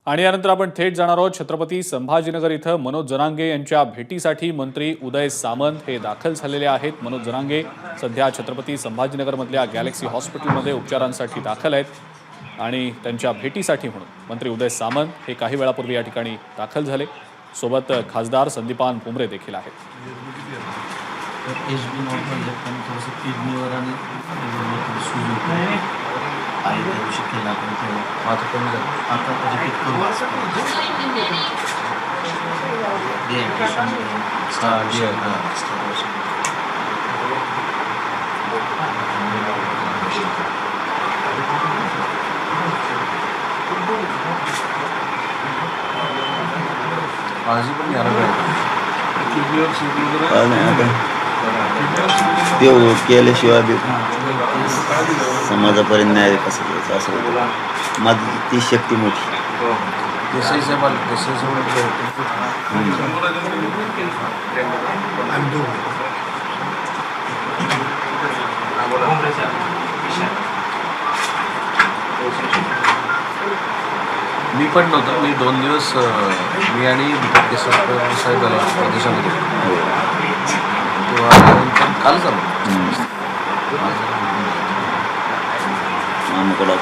आणि यानंतर आपण थेट जाणार आहोत छत्रपती संभाजीनगर इथं मनोज जरांगे यांच्या भेटीसाठी मंत्री उदय सामंत हे दाखल झालेले आहेत। मनोज जरांगे सध्या छत्रपती संभाजीनगरमधल्या गॅलेक्सी हॉस्पिटलमध्ये उपचारांसाठी दाखल आहेत आणि त्यांच्या भेटीसाठी म्हणून मंत्री उदय सामंत हे काही वेळापूर्वी या ठिकाणी दाखल झाले। सोबत खासदार संदीपान भुमरे देखील आहेत। आजी पण ते केल्याशिवाय बी समाजापर्यंत न्याय कसं द्यायचं असं होतं। माझी ती शक्ती मोठी मी पण नव्हतो। मी 2 दिवस मी आणि दीपक केसरकर साहेब आला प्रदेशामध्ये तेव्हा काल झालं आम्हाला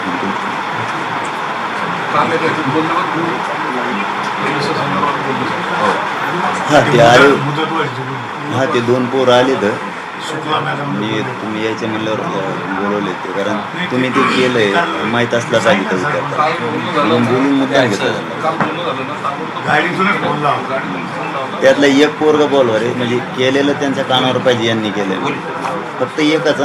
ते आले हा ते 2 पोर आले तर मी तुम्ही यायचे म्हणल्यावर बोलवले ते कारण तुम्ही ते केलंय माहीत असला पाहिजे बोलून मुद्दा घेतला त्यातला एक पोरगा बोलवा रे म्हणजे केलेलं त्यांच्या कानावर पाहिजे यांनी केलेलं फक्त एकच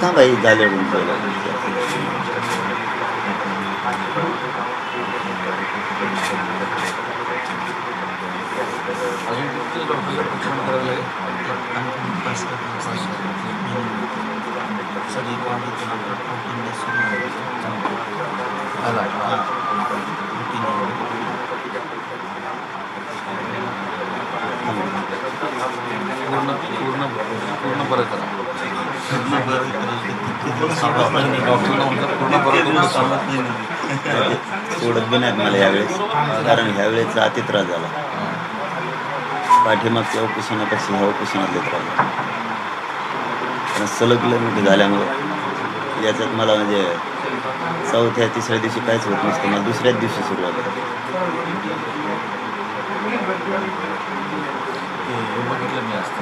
थांबा झाले पूर्ण बरं करा डॉक्टरला म्हणतात पूर्ण बरं सोडत बी नाहीत मला यावेळेस कारण ह्यावेळेस अति त्रास झाला पाठीमागच्या ऑपरेशनापेक्षा ह्या ऑपरेशनातले त्रास कारण सलग मोठे झाल्यामुळे याच्यात मला म्हणजे चौथ्या तिसऱ्या दिवशी काहीच होत नसतं मला दुसऱ्याच दिवशी सुरुवात आहे। बघितलं मी असतं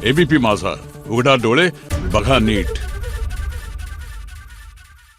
एबीपी माझा, उघडा डोळे बघा नीट।